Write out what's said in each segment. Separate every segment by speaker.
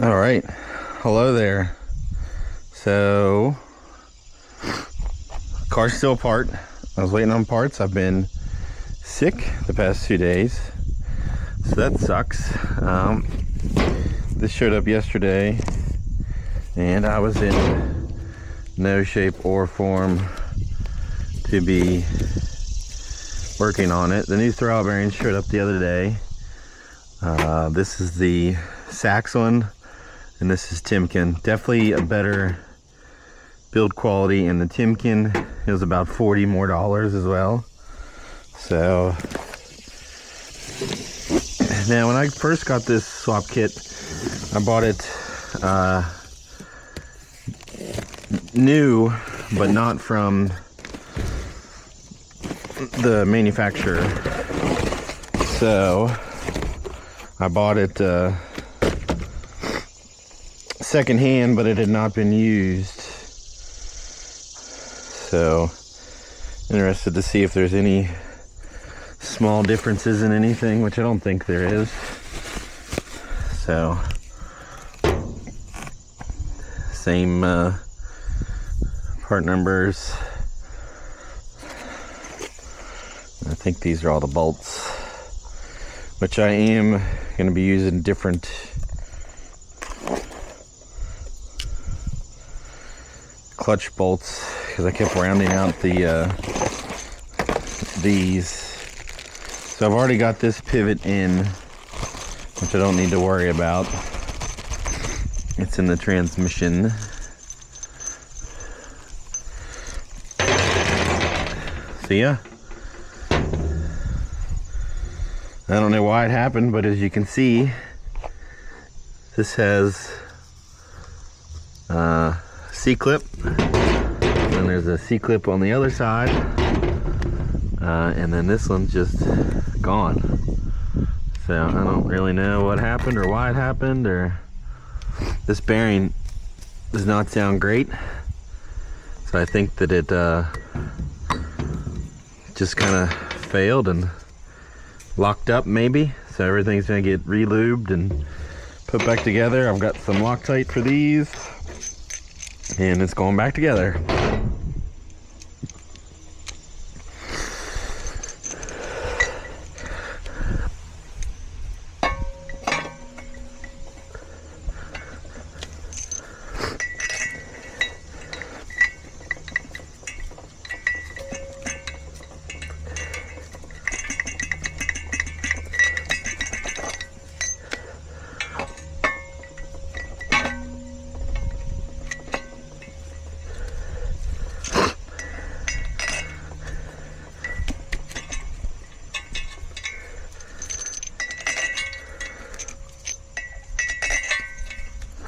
Speaker 1: All right, hello there. So, car's still apart. I was waiting on parts. I've been sick the past 2 days, so that sucks. This showed up yesterday, and I was in no shape or form to be working on it. The new throttle bearing showed up the other day. This is the Sachs one, and this is Timken. Definitely a better build quality, and the Timken is about $40 more as well. So now, when I first got this swap kit, I bought it new, but not from the manufacturer. So I bought it second hand, but it had not been used. So interested to see if there's any small differences in anything, which I don't think there is. So same part numbers. I think these are all the bolts, which I am going to be using different clutch bolts because I kept rounding out these. So I've already got this pivot in, which I don't need to worry about. It's in the transmission. See ya. I don't know why it happened, but as you can see, this has C-clip, and there's a C-clip on the other side, and then this one's just gone. So I don't really know what happened or why it happened, or this bearing does not sound great. So I think that it just kind of failed and locked up maybe. So everything's gonna get re-lubed and put back together. I've got some Loctite for these, and it's going back together.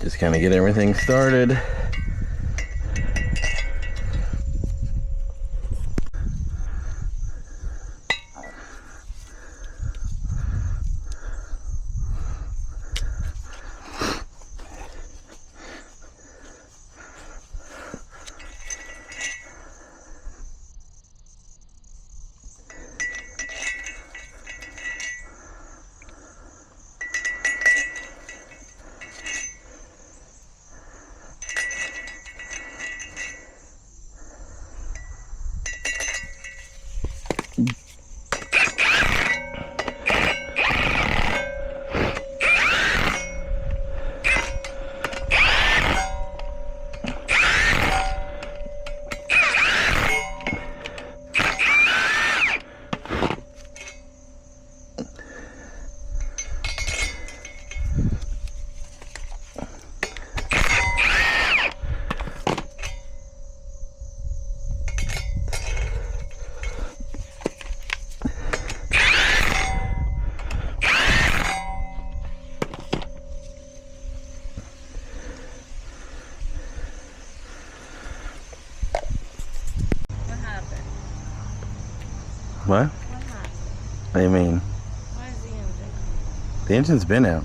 Speaker 1: Just kind of get everything started. What? What do you mean?
Speaker 2: Why is the engine?
Speaker 1: The engine's been out.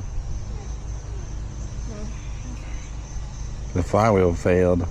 Speaker 1: The flywheel failed.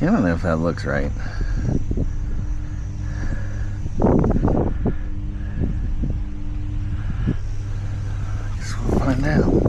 Speaker 1: I don't know if that looks right. Guess we'll find out.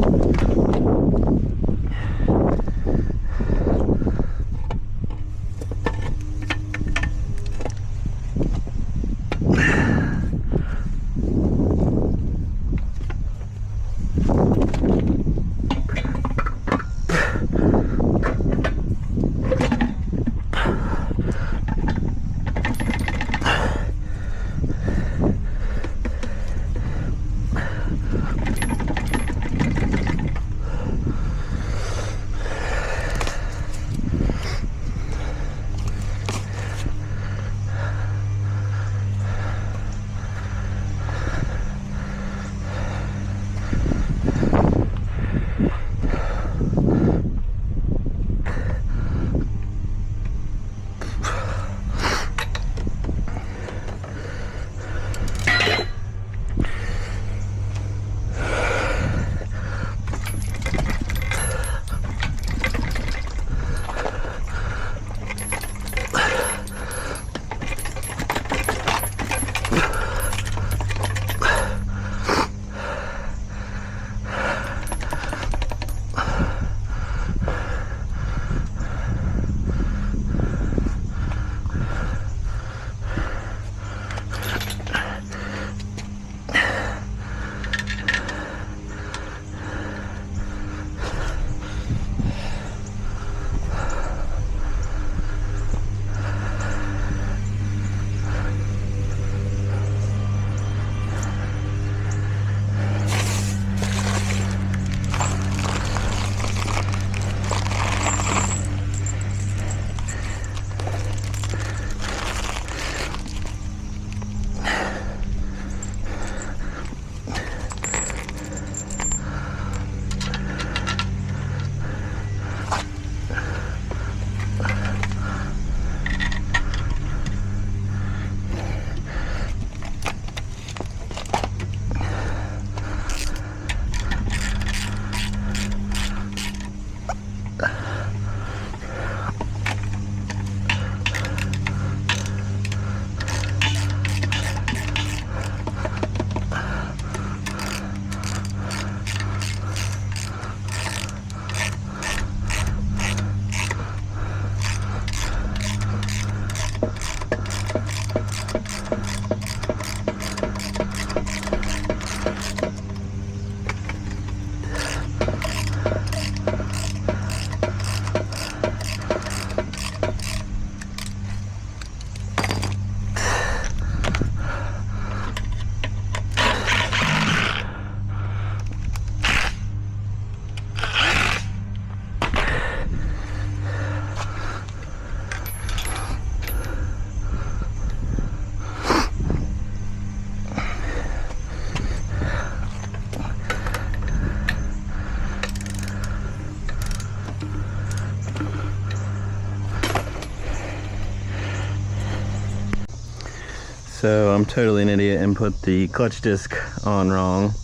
Speaker 1: So I'm totally an idiot and put the clutch disc on wrong,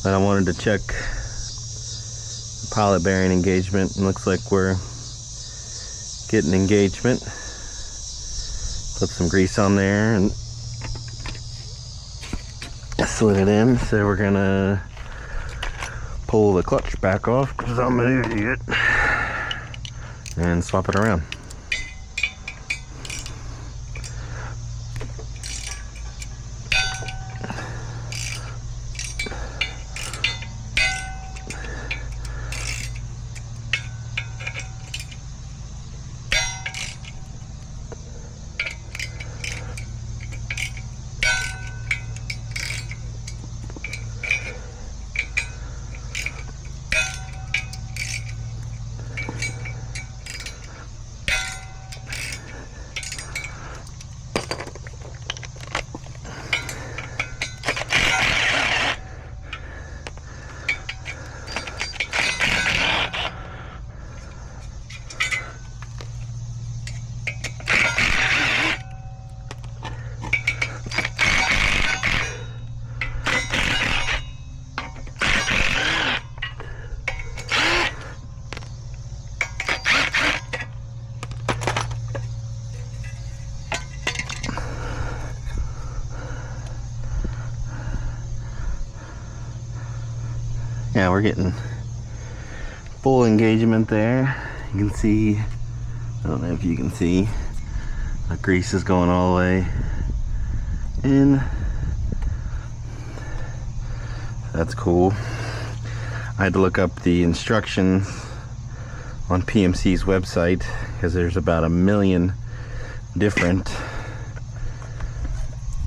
Speaker 1: but I wanted to check the pilot bearing engagement, and looks like we're getting engagement. Put some grease on there and slid it in. So we're gonna pull the clutch back off because I'm an idiot and swap it around. Yeah, we're getting full engagement there. You can see, I don't know if you can see, the grease is going all the way in. That's cool. I had to look up the instructions on PMC's website because there's about 1 million different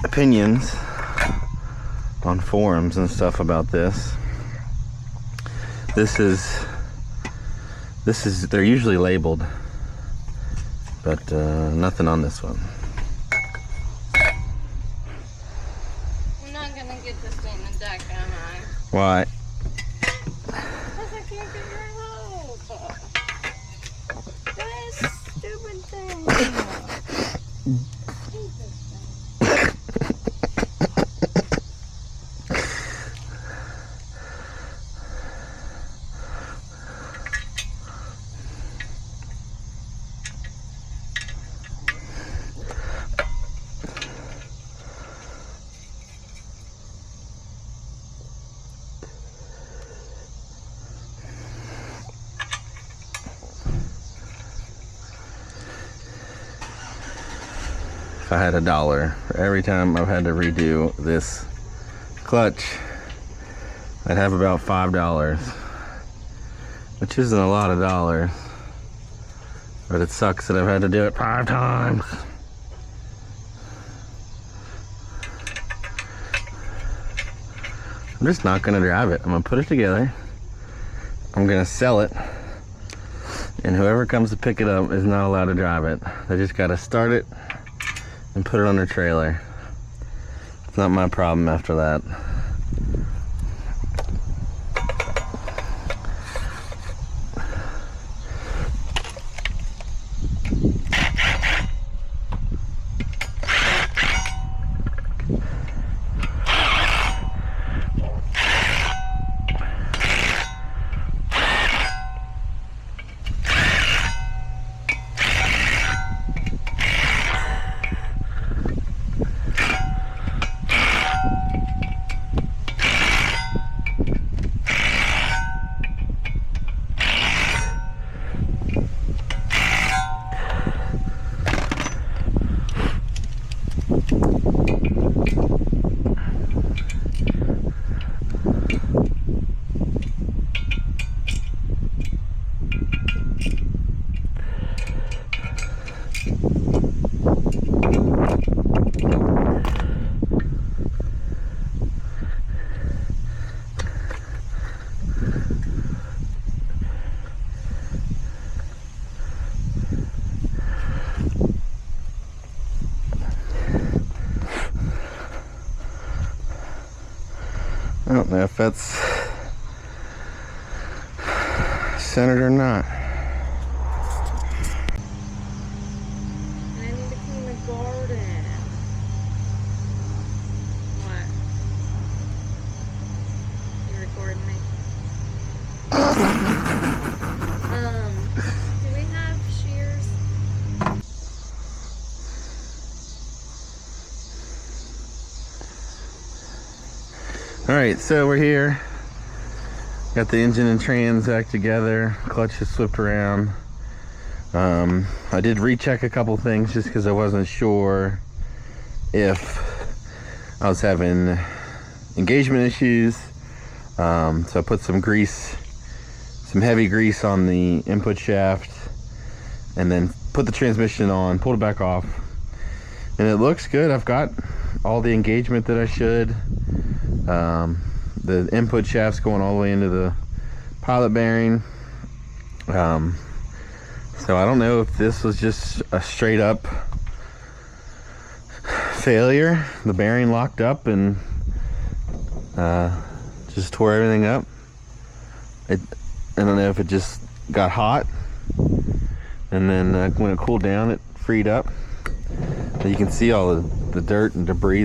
Speaker 1: opinions on forums and stuff about this. This is they're usually labeled, but nothing on this one.
Speaker 2: I'm not gonna get this thing in the deck, am I?
Speaker 1: Why?
Speaker 2: Because I can't get your help. This stupid thing.
Speaker 1: If I had $1 for every time I've had to redo this clutch, I'd have about $5, which isn't a lot of dollars, but it sucks that I've had to do it 5 times. I'm just not gonna drive it. I'm gonna put it together, I'm gonna sell it, and whoever comes to pick it up is not allowed to drive it. They just gotta start it and put it on their trailer. It's not my problem after that. I don't know if that's centered or not.
Speaker 2: And I need to clean the garden. What? You recording me? Do we have shears?
Speaker 1: Alright, so we're here. Got the engine and trans back together. Clutch is flipped around. I did recheck a couple things just because I wasn't sure if I was having engagement issues. So I put some grease, some heavy grease on the input shaft, and then put the transmission on, pulled it back off, and it looks good. I've got all the engagement that I should. The input shaft's going all the way into the pilot bearing. So I don't know if this was just a straight up failure. The bearing locked up and just tore everything up. I don't know if it just got hot and then when it cooled down it freed up. But you can see all the dirt and debris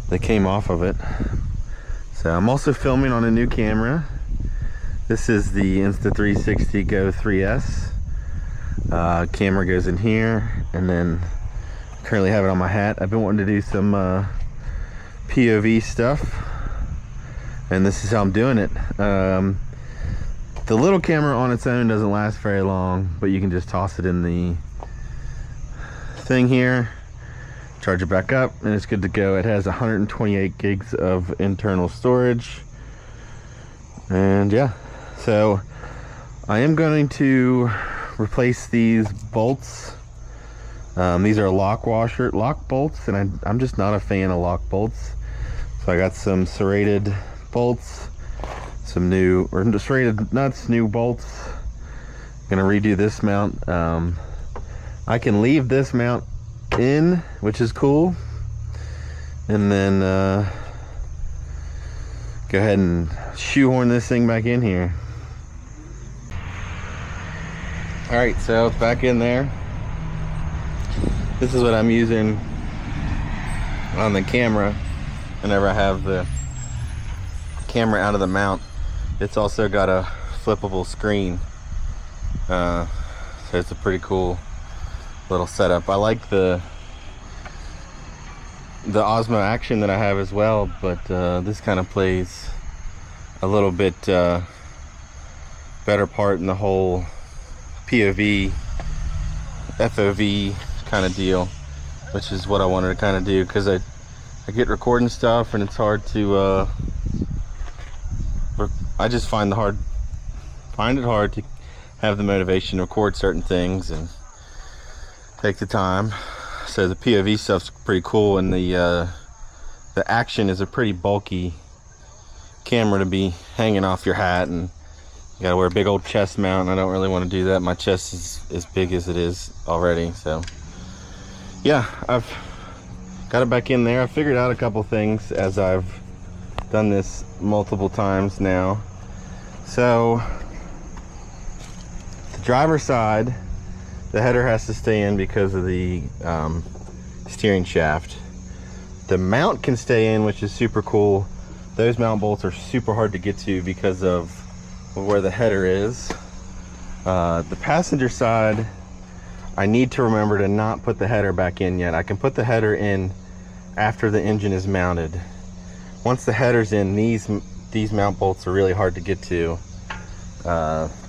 Speaker 1: that came off of it. So I'm also filming on a new camera. This is the Insta360 Go 3S. Camera goes in here, and then currently have it on my hat. I've been wanting to do some POV stuff. and this is how I'm doing it. The little camera on its own doesn't last very long, but you can just toss it in the thing here, charge it back up, and it's good to go. It has 128 gigs of internal storage. And yeah, so I am going to replace these bolts. These are lock bolts, and I'm just not a fan of lock bolts. So I got some serrated bolts, some new, or serrated nuts, new bolts. Gonna redo this mount. I can leave this mount in, which is cool, and then go ahead and shoehorn this thing back in here. All right, so it's back in there. This is what I'm using on the camera whenever I have the camera out of the mount. It's also got a flippable screen, so it's a pretty cool little setup. I like the Osmo Action that I have as well, but this kind of plays a little bit better part in the whole POV, FOV kind of deal, which is what I wanted to kind of do, because I get recording stuff and it's hard to I just find it hard to have the motivation to record certain things and take the time. So the POV stuff's pretty cool, and the Action is a pretty bulky camera to be hanging off your hat, and you gotta wear a big old chest mount, and I don't really want to do that. My chest is as big as it is already. So yeah, I've got it back in there. I figured out a couple things as I've done this multiple times now. So the driver's side, the header has to stay in because of the steering shaft. The mount can stay in, which is super cool. Those mount bolts are super hard to get to because of where the header is. The passenger side, I need to remember to not put the header back in yet. I can put the header in after the engine is mounted. Once the header's in, these mount bolts are really hard to get to.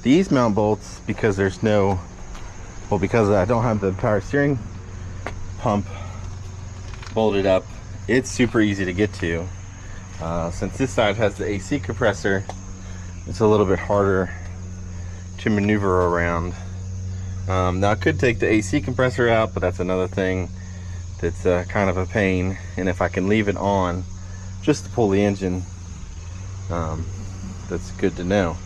Speaker 1: These mount bolts, because there's no, well, because I don't have the power steering pump bolted up, it's super easy to get to. Since this side has the AC compressor, it's a little bit harder to maneuver around. Now I could take the AC compressor out, but that's another thing that's kind of a pain. And if I can leave it on just to pull the engine, that's good to know.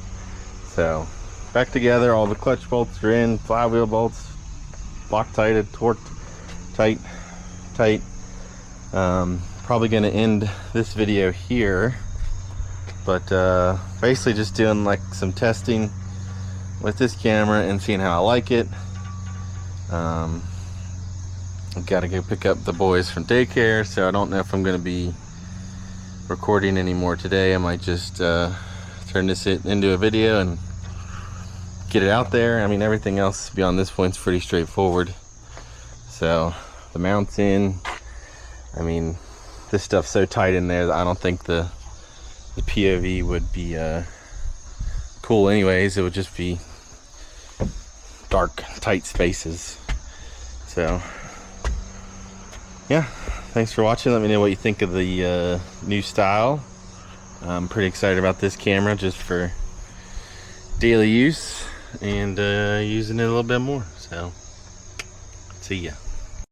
Speaker 1: So back together, all the clutch bolts are in, flywheel bolts Loctited, torqued tight. Probably gonna end this video here, but basically just doing like some testing with this camera and seeing how I like it. I've got to go pick up the boys from daycare, so I don't know if I'm going to be recording anymore today. I might just turn this into a video and get it out there. I mean, everything else beyond this point is pretty straightforward. So the mount's in. I mean, this stuff's so tight in there that I don't think the POV would be cool anyways. It would just be dark, tight spaces. So yeah, thanks for watching. Let me know what you think of the new style. I'm pretty excited about this camera just for daily use, and using it a little bit more. So see ya.